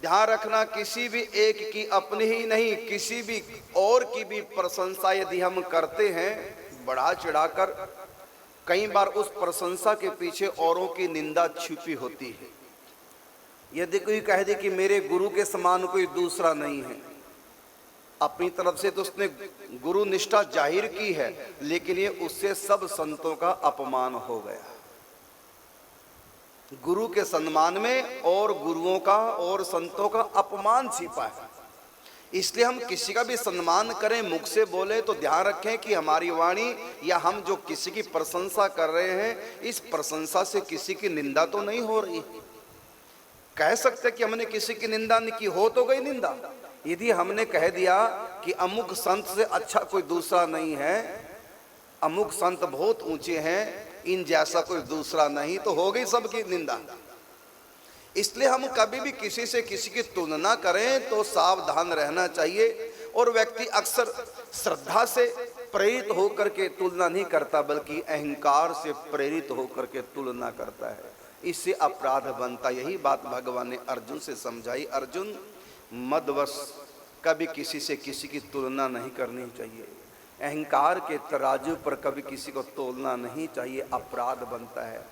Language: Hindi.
ध्यान रखना, किसी भी एक की अपनी ही नहीं, किसी भी और की भी प्रशंसा यदि हम करते हैं बढ़ा चढ़ाकर, कई बार उस प्रशंसा के पीछे औरों की निंदा छिपी होती है। यदि कोई कह दे कि मेरे गुरु के समान कोई दूसरा नहीं है, अपनी तरफ से तो उसने गुरु निष्ठा जाहिर की है, लेकिन ये उससे सब संतों का अपमान हो गया। गुरु के सम्मान में और गुरुओं का और संतों का अपमान छिपा है। इसलिए हम किसी का भी सम्मान करें, मुख से बोले तो ध्यान रखें कि हमारी वाणी या हम जो किसी की प्रशंसा कर रहे हैं, इस प्रशंसा से किसी की निंदा तो नहीं हो रही। कह सकते कि हमने किसी की निंदा नहीं की, हो तो गई निंदा। यदि हमने कह दिया कि अमुक संत से अच्छा कोई दूसरा नहीं है, अमुक संत बहुत ऊंचे हैं, इन जैसा कोई दूसरा नहीं, तो हो गई सबकी निंदा। इसलिए हम कभी भी किसी से किसी की तुलना करें तो सावधान रहना चाहिए। और व्यक्ति अक्सर श्रद्धा से प्रेरित होकर के तुलना नहीं करता, बल्कि अहंकार से प्रेरित होकर के तुलना करता है, इससे अपराध बनता। यही बात भगवान ने अर्जुन से समझाई, अर्जुन मदवश कभी किसी से किसी की तुलना नहीं करनी चाहिए, अहंकार के तराजू पर कभी किसी को तोलना नहीं चाहिए, अपराध बनता है।